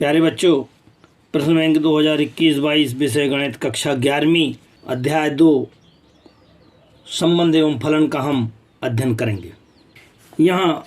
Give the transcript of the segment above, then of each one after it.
प्यारे बच्चों, प्रश्न बैंक 2021-22 विषय गणित कक्षा 11वीं अध्याय 2 संबंध एवं फलन का हम अध्ययन करेंगे। यहाँ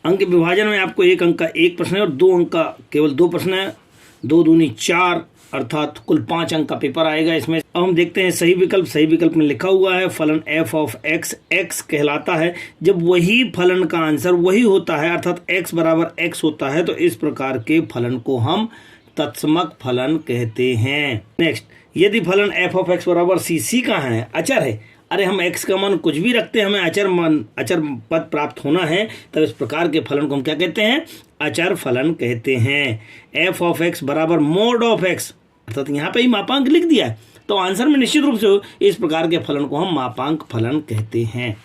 अंक विभाजन में आपको एक अंक का एक प्रश्न है और दो अंक का केवल दो प्रश्न है। 2 दूनी 4 अर्थात कुल 5 अंक का पेपर आएगा इसमें। अब हम देखते हैं सही विकल्प। सही विकल्प में लिखा हुआ है फलन f ऑफ x x कहलाता है जब वही फलन का आंसर वही होता है अर्थात x बराबर x होता है, तो इस प्रकार के फलन को हम तत्समक फलन कहते हैं। नेक्स्ट, यदि फलन f ऑफ x बराबर c का है, अचर है, अरे हम x का मान कुछ भी रखते हैं, हमें अचर पद प्राप्त होना है, तब इस प्रकार के फलन को हम क्या कहते हैं? अचर फलन कहते हैं। f ऑफ x बराबर मोड ऑफ x अर्थात यहाँ पे ही मापांक लिख दिया है, तो आंसर में निश्चित रूप से इस प्रकार के फलन को हम मापांक फलन कहते हैं।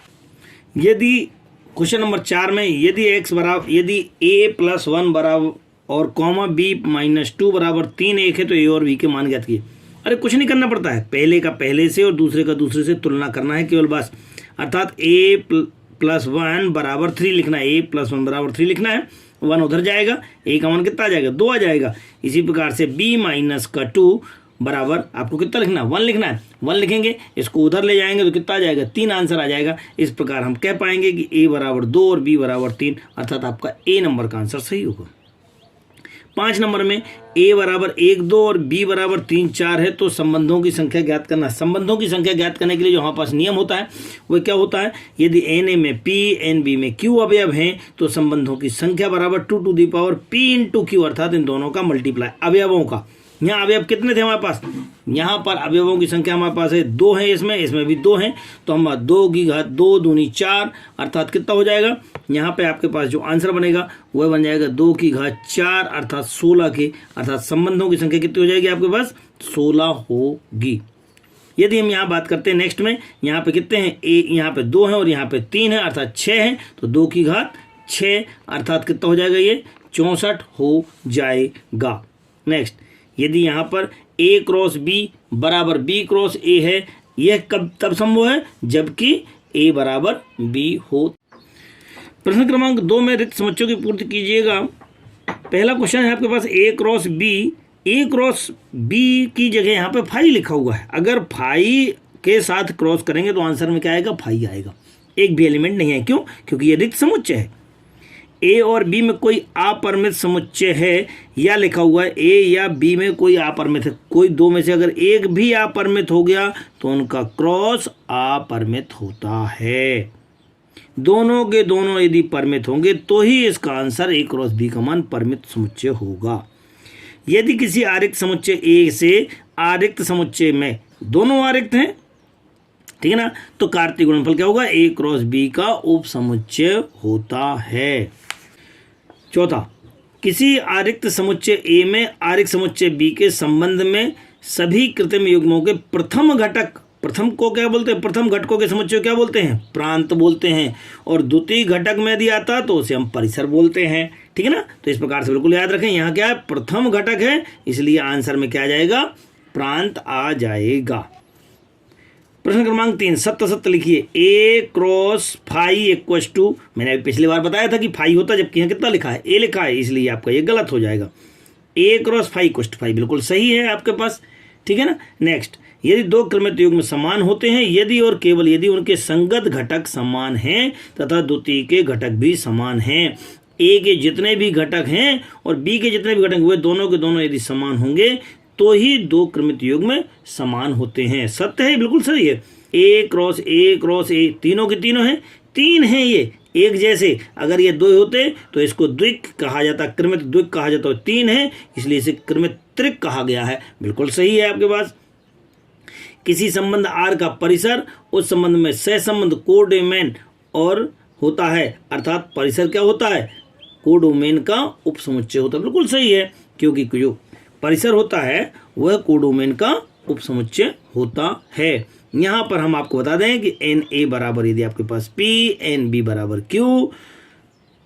यदि क्वेश्चन नंबर 4 में यदि a प्लस 1 बराबर और कॉमा b माइनस 2 बराबर 3 1 है तो a और b के मान ज्ञात किए। अरे कुछ नहीं करना पड़ता है, पहले का पहले से और दूसरे का दूसरे से तुलना करना है केवल बस। अर्थात a प्लस 1 बराबर 3 लिखना है, a प्लस 1 बराबर 3 लिखना है, 1 उधर जाएगा, a का मान कितना आ जाएगा? 2 आ जाएगा। इसी प्रकार से b माइनस का 2 बराबर आपको कितना लिखना है? 1 लिखना है, 1 लिखेंगे, इसको उधर ले जाएंगे तो कितना आ जाएगा? 3 आंसर आ जाएगा। इस प्रकार हम कह पाएंगे कि a बराबर 2 और b बराबर 3 अर्थात आपका a नंबर का आंसर सही होगा। 5 नंबर में a बराबर 1 2 और b बराबर 3 4 है तो संबंधों की संख्या ज्ञात करना। संबंधों की संख्या ज्ञात करने के लिए जो हमारे पास नियम होता है वह क्या होता है? यदि na में p nb में q अवयव हैं तो संबंधों की संख्या बराबर 2 to the power p into q अर्थात इन दोनों का मल्टीप्लाई अवयवों का। यहाँ अवयव कितने थे हमारे पास? यहाँ पर अवयवों की संख्या हमारे पास है 2 है, इसमें भी 2 हैं, तो हम 2 की घात 2 दूनी 4 अर्थात कितना हो जाएगा? यहाँ पे आपके पास जो आंसर बनेगा वह बन जाएगा 2 की घात 4 अर्थात 16 के, अर्थात संबंधों की संख्या कितनी हो जाएगी आपके पास? 16 होगी। यदि हम यहाँ बात करते हैं नेक्स्ट में, यहाँ पे कितने हैं? यहाँ पे 2 है और यहाँ पे 3 है अर्थात 6 है, तो 2 की घात 6 अर्थात कितना हो जाएगा? ये 64 हो जाएगा। नेक्स्ट, यदि यहाँ पर a क्रॉस b बराबर b क्रॉस a है, यह कब तब संभव है? जबकि a बराबर b हो। प्रश्न क्रमांक 2 में रिक्त समुच्चयों की पूर्ति कीजिएगा। पहला क्वेश्चन है आपके पास a क्रॉस b की जगह यहाँ पे फाई लिखा हुआ है। अगर फाई के साथ क्रॉस करेंगे तो आंसर में क्या आएगा? फाई आएगा। एक भी एलिमेंट नहीं है, क्यों? क्योंकि ये रिक्त समुच्चय है। a और b में कोई अपरिमित समुच्चय है या लिखा हुआ है a या b में कोई अपरिमित है, कोई दो में से अगर एक भी अपरिमित हो गया तो उनका क्रॉस अपरिमित होता है। दोनों के दोनों यदि परिमित होंगे तो ही इसका आंसर a क्रॉस b का मान परिमित समुच्चय होगा। यदि किसी आरिक्त समुच्चय a से आरिक्त समुच्चय में दोनों आरिक्त हैं, ठीक है ना, तो कार्तीय गुणनफल क्या होगा? a क्रॉस b का उप समुच्चय होता है। चौथा, किसी आरिक्त समुच्चय A में आरिक्त समुच्चय B के संबंध में सभी कृत्रिम युग्मों के प्रथम को क्या बोलते हैं? प्रथम घटकों के समुच्चय क्या बोलते हैं? प्रांत बोलते हैं। और द्वितीय घटक में यदि आता तो उसे हम परिसर बोलते हैं, ठीक है ना। तो इस प्रकार से बिल्कुल याद रखें, यहाँ क्या है? प्रथम घटक है, इसलिए आंसर में क्या आ जाएगा? प्रांत आ जाएगा। प्रश्न क्रमांक 3 सत्य सत्य लिखिए। a cross phi equals to, मैंने अभी पिछली बार बताया था कि फाई होता, जबकि यहाँ कितना लिखा है? a लिखा है, इसलिए आपका ये गलत हो जाएगा। a cross phi equals to phi बिल्कुल सही है आपके पास, ठीक है ना। नेक्स्ट, यदि दो क्रमित युग्म समान होते हैं, यदि और केवल यदि उनके संगत घटक समान हैं तथा द्वितीय के घटक भी समान हैं। a के जितने भी घटक हैं और b के जितने भी घटक हुए दोनों के दोनों यदि समान होंगे तो ही दो क्रमित युग्म समान होते हैं। सत्य है, बिल्कुल सही है। a क्रॉस a तीनों के तीनों हैं, 3 हैं ये एक जैसे। अगर ये 2 होते तो इसको द्विक कहा जाता, क्रमित द्विक कहा जाता। 3 है इसलिए इसे क्रमित त्रिक कहा गया है, बिल्कुल सही है आपके पास। किसी संबंध R का परिसर उस संबंध में सहसंबंध कोडोमेन और होता है, अर्थात परिसर क्या होता है? कोडोमेन का उपसमुच्चय होता है, बिल्कुल सही है, क्योंकि जो परिसर होता है वह कोडोमेन का उपसमुच्चय होता है। यहाँ पर हम आपको बता दें कि Na बराबर यदि आपके पास P Nb बराबर Q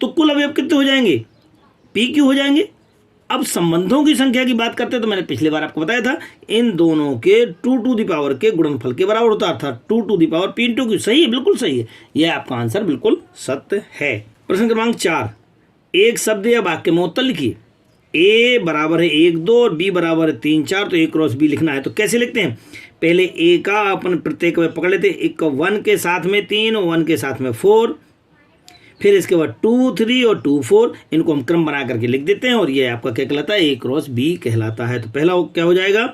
तो कुल अवयव कितने हो जाएंगे? PQ हो जाएंगे। अब संबंधों की संख्या की बात करते हैं तो मैंने पिछली बार आपको बताया था इन दोनों के 2 टू दी पावर के गुणनफल के बराबर होता है, अर्थात 2 to the power P into Q। सही है, बिल्कुल सही है, यह आपका आंसर बिल्कुल सत्य है। प्रश्न क्रमांक 4, एक शब्द या वाक्य में उत्तर लिखिए। ए बराबर है 1 2 और बी बराबर है 3 4, तो ए क्रॉस बी लिखना है। तो कैसे लिखते हैं, पहले ए का अपन प्रत्येक में पकड़ लेते हैं, एक 1 के साथ में 3 और 1 के साथ में 4, फिर इसके बाद 2 3 और 2 4, इनको हम क्रम बना करके लिख देते हैं और ये आपका क्या कहलाता है, ए क्रॉस बी कहलाता है। तो पहला क्या हो जाएगा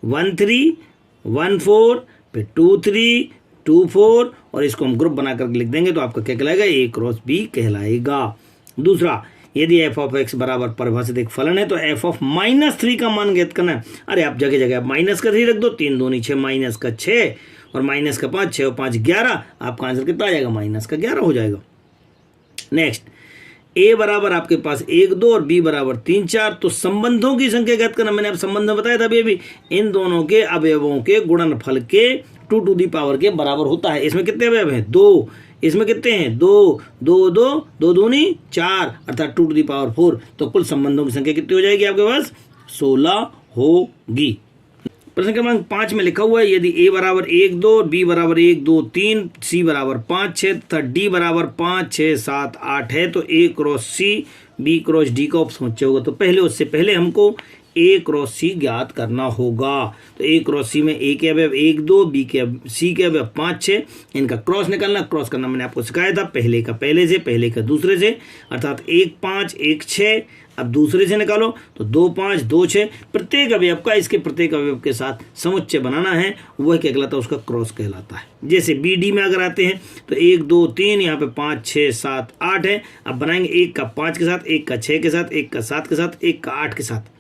1 3 1 4, फिर 2 3 2 4 और इसको हम ग्रुप बना करके लिख देंगे तो आपका क्या कहलाएगा, ए क्रॉस बी कहलाएगा। दूसरा, यदि एफ ऑफ एक्स बराबर परिभाषित एक फलन है तो एफ ऑफ -3 का मान ज्ञात करना है। अरे आप जगह जगह माइनस का 3 रख दो, 3 दूनी 6 माइनस का 6 और माइनस का 5, 6 और 5 11, आपका आंसर कितना आ जाएगा, माइनस का 11 हो जाएगा। नेक्स्ट, ए बराबर आपके पास 1 2 और बी बराबर 3 4, तो संबंधों की संख्या ज्ञात करना। मैंने आप संबंध में बताया था अभी इन दोनों के अवयवों के गुणनफल के 2 टू दी पावर के बराबर होता है। इसमें कितने अवयव हैं, 2, इसमें कितने हैं 2 2 2 2 दूनी 4 अर्थात 2 टू दी पावर 4, तो कुल संबंधों की संख्या कितनी हो जाएगी आपके पास, 16 होगी। प्रश्न क्रमांक 5 में लिखा हुआ है, यदि ए बराबर 1 2, बी बराबर 1 2 3, सी बराबर 5 6 तथा डी बराबर 5 6 7 8 है तो A cross C B cross D का उपसमुच्चय होगा। तो पहले उससे पहले हमको ए क्रॉस सी ज्ञात करना होगा। तो ए क्रॉस सी में ए के अवयव 1 2, बी के सी के अवयव 5 6, इनका क्रॉस निकालना। क्रॉस करना मैंने आपको सिखाया था, पहले का पहले से, पहले का दूसरे से, अर्थात 1 5 1 6। अब दूसरे से निकालो तो 2 5 2 6, प्रत्येक अवयव का इसके प्रत्येक अवयव के साथ समुच्चय बनाना है, वह क्या कहलाता है, उसका क्रॉस कहलाता है। जैसे बी डी में अगर आते हैं तो 1 2 3, यहाँ पे 5 6 7 8 है। अब बनाएंगे 1 का 5 के साथ, 1 का 6 के साथ, 1 का 7 के साथ, 1 का 8 के साथ।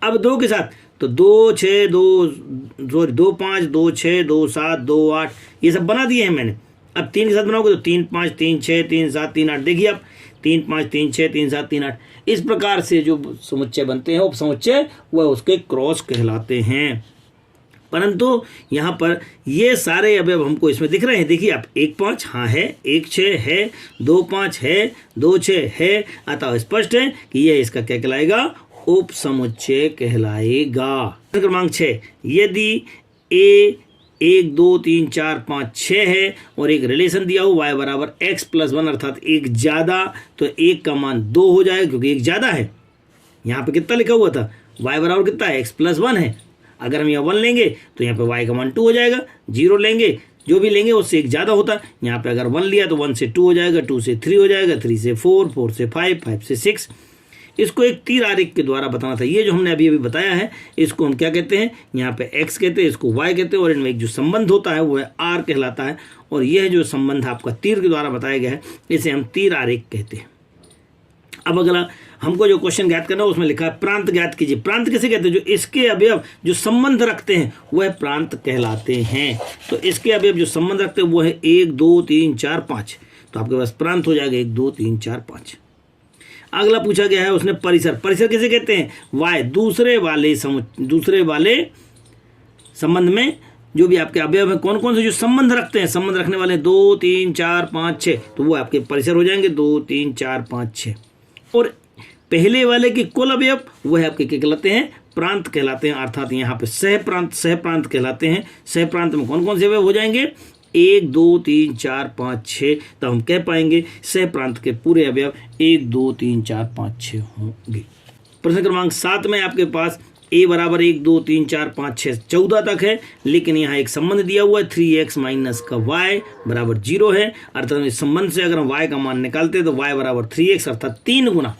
अब 2 के साथ तो 2 6 2 5 2 6 2 7 2 8, ये सब बना दिए हैं मैंने। अब 3 के साथ बनाओगे तो 3 5 3 6 3 7 3 8, देखिए आप 3 5 3 6 3 7 3 8, इस प्रकार से जो समुच्चय बनते हैं उपसमुच्चय वह उसके क्रॉस कहलाते हैं। परंतु यहाँ पर ये सारे अवयव हमको इसमें दिख रहे हैं, देखिए आप 1 5 हाँ है, 1 6 है, 2 5 है, 2 6 है, अतः स्पष्ट है कि यह इसका क्या कहलाएगा, उपसमुच्चय कहलाएगा। क्रमांक 6, यदि ए 1 2 3 4 5 6 है और एक रिलेशन दिया हो y बराबर x प्लस 1 अर्थात एक ज़्यादा, तो 1 का मान 2 हो जाएगा क्योंकि एक ज़्यादा है। यहाँ पे कितना लिखा हुआ था, y बराबर कितना है, x प्लस 1 है। अगर हम यहाँ 1 लेंगे तो यहाँ पे y का मान 2 हो जाएगा, 0 लेंगे, जो भी लेंगे उससे एक ज़्यादा होता है। यहाँ पे अगर 1 लिया तो 1 से 2 हो जाएगा, 2 से 3 हो जाएगा, 3 से 4, 4 से 5, 5 से 6। इसको एक तीर आरेख के द्वारा बताना था। ये जो हमने अभी बताया है इसको हम क्या कहते हैं, यहाँ पे x कहते हैं, इसको y कहते हैं, और इनमें एक जो संबंध होता है वो है r कहलाता है। और यह जो संबंध आपका तीर के द्वारा बताया गया है इसे हम तीर आरेख कहते हैं। अब अगला हमको जो क्वेश्चन ज्ञात करना है उसमें लिखा है प्रांत ज्ञात कीजिए। प्रांत किसे कहते हैं, जो इसके अवयव जो संबंध रखते हैं वह प्रांत कहलाते हैं। तो इसके अवयव जो संबंध रखते हैं वो है 1 2 3 4 5, तो आपके पास प्रांत हो जाएगा 1 2 3 4 5। अगला पूछा गया है उसने परिसर। परिसर किसे कहते हैं, y दूसरे वाले संबंध में जो भी आपके अवयव हैं कौन कौन से जो संबंध रखते हैं, संबंध रखने वाले 2 3 4 5 6, तो वो आपके परिसर हो जाएंगे 2 3 4 5 6। और पहले वाले के कुल अवयव वह आपके क्या कहलाते हैं, प्रांत कहलाते हैं। अर्थात यहाँ पे सह प्रांत कहलाते हैं। सह प्रांत में कौन कौन से अवयव हो जाएंगे, 1 2 3 4 5 6, तो हम कह पाएंगे सह प्रांत के पूरे अवयव 1 2 3 4 5 6 होंगे। प्रश्न क्रमांक 7 में आपके पास a बराबर 1 2 3 4 5 6 14 तक है, लेकिन यहाँ एक संबंध दिया हुआ है 3x माइनस का y बराबर 0 है। अर्थात इस संबंध से अगर हम y का मान निकालते हैं तो y बराबर 3x अर्थात 3 गुना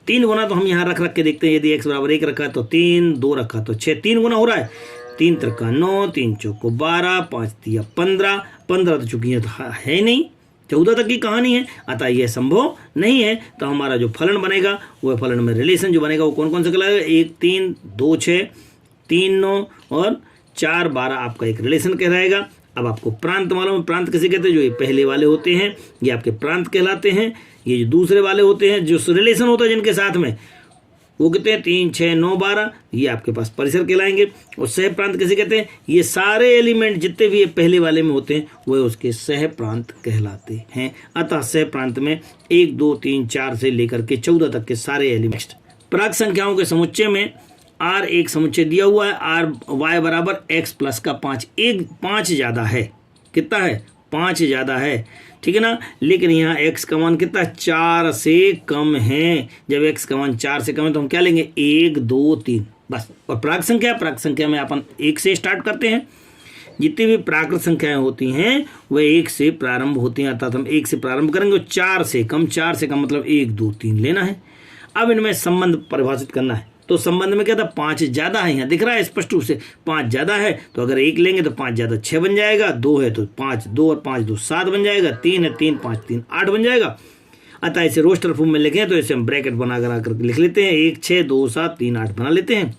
तो हम यहाँ रख के देखते हैं। यदि x बराबर 1 रखा है तो 3, 2 रखा तो 6, 3 गुना हो रहा है। 3 त्रिका 9, 3 चौको 12, 5 तिया 15, 15 तो चूंकि ये तो है नहीं, 14 तक की कहानी है, अतः यह संभव नहीं है। तो हमारा जो फलन बनेगा वह फलन में रिलेशन जो बनेगा वो कौन कौन सा कहलाएगा, 1 3 2 6 3 9 और 4 12 आपका एक रिलेशन कहलाएगा। अब आपको प्रांत मालूम है, प्रांत किसे कहते हैं, जो ये पहले वाले होते हैं ये आपके प्रांत कहलाते हैं। ये जो दूसरे वाले होते हैं जो रिलेशन होता है जिनके साथ में वो कहते हैं 3 6 9 12, ये आपके पास परिसर कहलाएंगे। और सह प्रांत किसे कहते हैं, ये सारे एलिमेंट जितने भी ये पहले वाले में होते हैं वह उसके सह प्रांत कहलाते हैं। अतः सह प्रांत में 1 2 3 4 से लेकर के 14 तक के सारे एलिमेंट्स। प्राक संख्याओं के समुच्चय में r एक समुच्चय दिया हुआ है, r y बराबर x प्लस का 5, एक 5 ज़्यादा है, कितना है 5 ज़्यादा है। ठीक है ना। लेकिन यहाँ x का मान कितना 4 से कम है। जब x का मान 4 से कम है तो हम क्या लेंगे 1 2 3 बस। और प्राक संख्या में अपन 1 से स्टार्ट करते हैं। जितनी भी प्राकृत संख्याएं होती हैं वह 1 से प्रारंभ होती हैं, अर्थात हम 1 से प्रारंभ करेंगे और 4 से कम मतलब 1 2 3 लेना है। अब इनमें संबंध परिभाषित करना है। तो संबंध में क्या था 5 ज़्यादा है, यहाँ दिख रहा है स्पष्ट रूप से 5 ज़्यादा है। तो अगर 1 लेंगे तो 5 ज़्यादा 6 बन जाएगा, 2 है तो 5 2 और 5 2 7 बन जाएगा, 3 है 3 5 3 8 बन जाएगा। अतः इसे रोस्टर फॉर्म में लिखें तो इसे हम ब्रैकेट बना कर लिख लेते हैं 1 6 2 7 3 8 बना लेते हैं।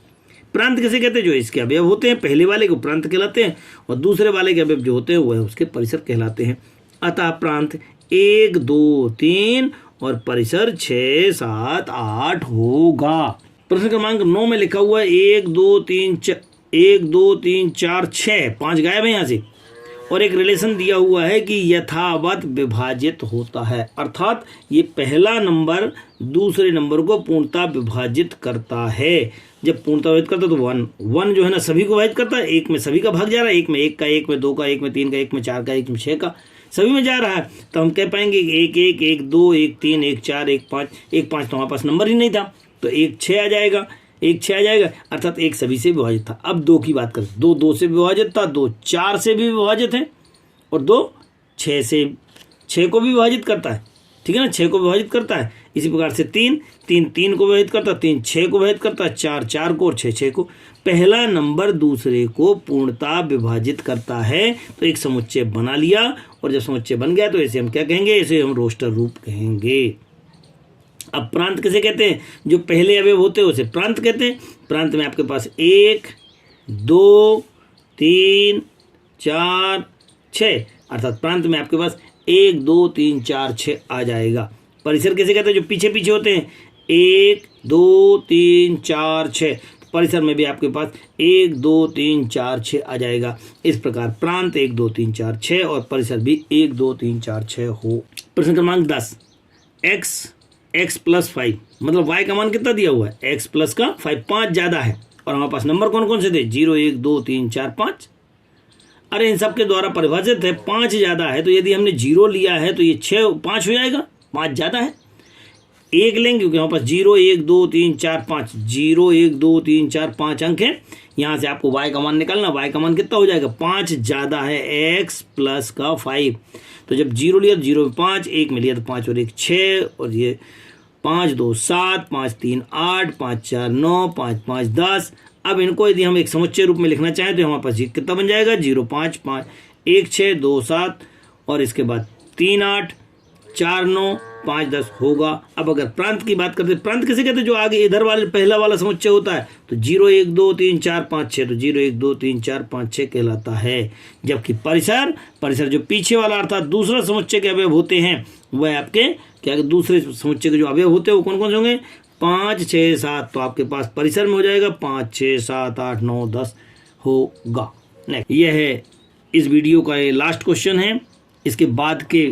प्रांत किसे कहते हैं? जो इसके अवयव होते हैं, पहले वाले को प्रांत कहलाते हैं और दूसरे वाले के अवयव जो होते हैं वह उसके परिसर कहलाते हैं। अतः प्रांत 1 2 3 और परिसर 6 7 8 होगा। प्रश्न क्रमांक 9 में लिखा हुआ है 1 2 3 4 6 5 गायब है यहाँ से, और एक रिलेशन दिया हुआ है कि यथावत विभाजित होता है, अर्थात ये पहला नंबर दूसरे नंबर को पूर्णतः विभाजित करता है। जब पूर्णतः विभाजित करता है तो 1 जो है ना सभी को विभाजित करता है, 1 में सभी का भाग जा रहा है, 1 में 1 का, 1 में 2 का, 1 में 3 का, 1 में 4 का, 1 में 6 का, सभी में जा रहा है। तो हम कह पाएंगे 1 1 1 2 1 3 1 4 1 5 1 5 तो हमारे पास नंबर ही नहीं था, तो 1 6 आ जाएगा, 1 6 आ जाएगा, अर्थात 1 सभी से विभाजित था। अब 2 की बात करें, 2 2 से विभाजित था, 2 4 से भी विभाजित है और 2 6 को भी विभाजित करता है, ठीक है ना, 6 को विभाजित करता है। इसी प्रकार से 3 3 को विभाजित करता है, 3 6 को विभाजित करता है, 4 4 को और 6 6 को। पहला नंबर दूसरे को पूर्णतः विभाजित करता है, तो एक समुच्चय बना लिया, और जब समुच्चय बन गया तो इसे हम क्या कहेंगे? इसे हम रोस्टर रूप कहेंगे। अब प्रांत किसे कहते हैं? जो पहले अवयव होते हैं उसे प्रांत कहते हैं। प्रांत में आपके पास 1 2 3 4 6, अर्थात प्रांत में आपके पास 1 2 3 4 6 आ जाएगा। परिसर किसे कहते हैं? जो पीछे पीछे होते हैं, 1 2 3 4 6, परिसर में भी आपके पास 1 2 3 4 6 आ जाएगा। इस प्रकार प्रांत 1 2 3 4 6 और परिसर भी 1 2 3 4 6 हो। प्रश्न क्रमांक 10, x प्लस 5 मतलब y का मान कितना दिया हुआ है? x प्लस का 5 ज़्यादा है, और हमारे पास नंबर कौन कौन से थे? 0 1 2 3 4 5। अरे इन सब के द्वारा परिभाषित है, 5 ज़्यादा है, तो यदि हमने 0 लिया है तो ये 5 हो जाएगा, 5 ज़्यादा है। 1 लेंगे क्योंकि हमारे पास 0 1 2 3 4 5 0 1 2 3 4 5 अंक है। यहाँ से आपको y का मान निकालना, y का मान कितना हो जाएगा? 5 ज़्यादा है x प्लस का 5। तो जब 0 लिया तो 0 में 5, 1 में लिया तो 5 और 1 6, और ये 5 2 7 5 3 8 5 4 9 5 5 10। अब इनको यदि हम एक समुच्चय रूप में लिखना चाहें तो हमारे पास कितना बन जाएगा? 0 5 5 1 6 2 7 और इसके बाद 3 8 4 9 5 10 होगा। अब अगर प्रांत की बात करते हैं, प्रांत किसे कहते हैं? जो आगे इधर वाले पहला वाला समुच्चय होता है, तो 0 1 2 3 4 5 6, तो 0 1 2 3 4 5 6 कहलाता है। जबकि परिसर जो पीछे वाला अर्थात दूसरा समुच्चय के अवयव होते हैं वह आपके क्या दूसरे समुच्चय के जो अवयव होते हैं वो कौन कौन से होंगे? 5 6 7, तो आपके पास परिसर में हो जाएगा 5 6 7 8 9 10 होगा। नेक्स्ट, यह है इस वीडियो का ये लास्ट क्वेश्चन है। इसके बाद के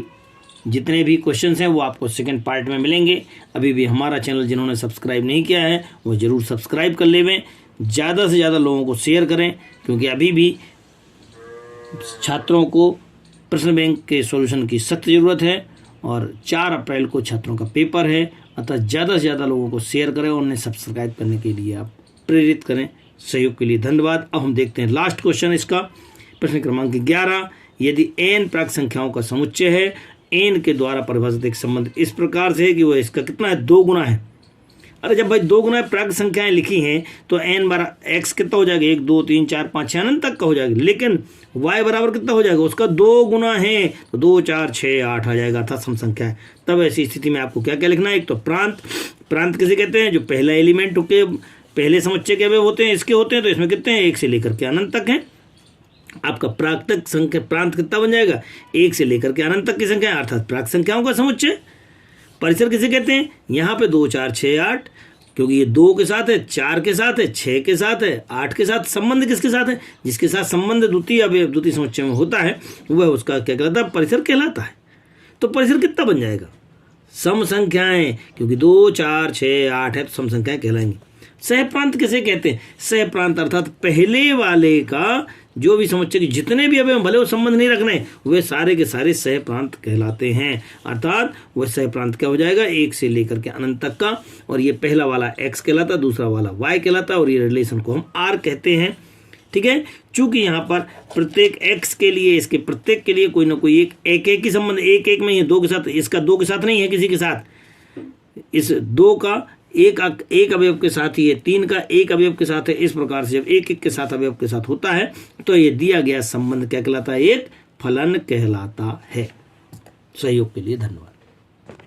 जितने भी क्वेश्चंस हैं वो आपको सेकंड पार्ट में मिलेंगे। अभी भी हमारा चैनल जिन्होंने सब्सक्राइब नहीं किया है वो ज़रूर सब्सक्राइब कर लेवें, ज़्यादा से ज़्यादा लोगों को शेयर करें, क्योंकि अभी भी छात्रों को प्रश्न बैंक के सॉल्यूशन की सख्त ज़रूरत है और 4 अप्रैल को छात्रों का पेपर है। अतः ज़्यादा से ज़्यादा लोगों को शेयर करें और उन्हें सब्सक्राइब करने के लिए आप प्रेरित करें। सहयोग के लिए धन्यवाद। अब हम देखते हैं लास्ट क्वेश्चन इसका, प्रश्न क्रमांक 11। यदि n प्राक संख्याओं का समुच्चय है, n के द्वारा परिभाषित एक संबंध इस प्रकार से है कि वह इसका कितना है? 2 गुना है। अरे जब भाई 2 गुना प्राक संख्याएं लिखी हैं तो n बराबर x कितना हो जाएगा? 1 2 3 4 5 6 अनंत तक का हो जाएगा, लेकिन y बराबर कितना हो जाएगा? उसका 2 गुना है, तो 2 4 6 8 आ जाएगा, था सम संख्या है। तब ऐसी स्थिति में आपको क्या क्या लिखना है? एक तो प्रांत किसे कहते हैं? जो पहला एलिमेंट के पहले समुच्चय के अवयव होते हैं इसके होते हैं, तो इसमें कितने हैं? 1 से लेकर के अनंत तक है। आपका प्राकृतिक संख्या प्रांत कितना बन जाएगा? 1 से लेकर के अनंत तक की संख्या, अर्थात प्राक संख्याओं का समुच्चय। परिसर किसे कहते हैं? यहाँ पे 2 4 6 8, क्योंकि ये 2 के साथ है, 4 के साथ है, 6 के साथ है, 8 के साथ। संबंध किसके साथ है? जिसके साथ संबंध द्वितीय समुच्चय में होता है वह उसका क्या कहलाता है? परिसर कहलाता है। तो परिसर कितना बन जाएगा? सम संख्याएं, क्योंकि 2 4 6 8 है तो सम संख्याएं कहलाएंगी। सहप्रांत किसे कहते हैं? सहप्रांत अर्थात पहले वाले का जो भी समुच्चय के जितने भी अवयव भले वो संबंध नहीं रखने, वे सारे के सारे सह प्रांत कहलाते हैं। अर्थात वह सह प्रांत क्या हो जाएगा, 1 से लेकर के अनंत तक का। और ये पहला वाला x कहलाता, दूसरा वाला y कहलाता, और ये रिलेशन को हम r कहते हैं। ठीक है, चूंकि यहाँ पर प्रत्येक x के लिए, इसके प्रत्येक के लिए कोई ना कोई एक ही संबंध, एक में ये 2 के साथ, इसका 2 के साथ नहीं है किसी के साथ, इस 2 का एक अवयव के साथ ही है, 3 का एक अवयव के साथ है। इस प्रकार से जब एक के साथ अवयव के साथ होता है तो ये दिया गया संबंध क्या कहलाता है, एक फलन कहलाता है। सहयोग के लिए धन्यवाद।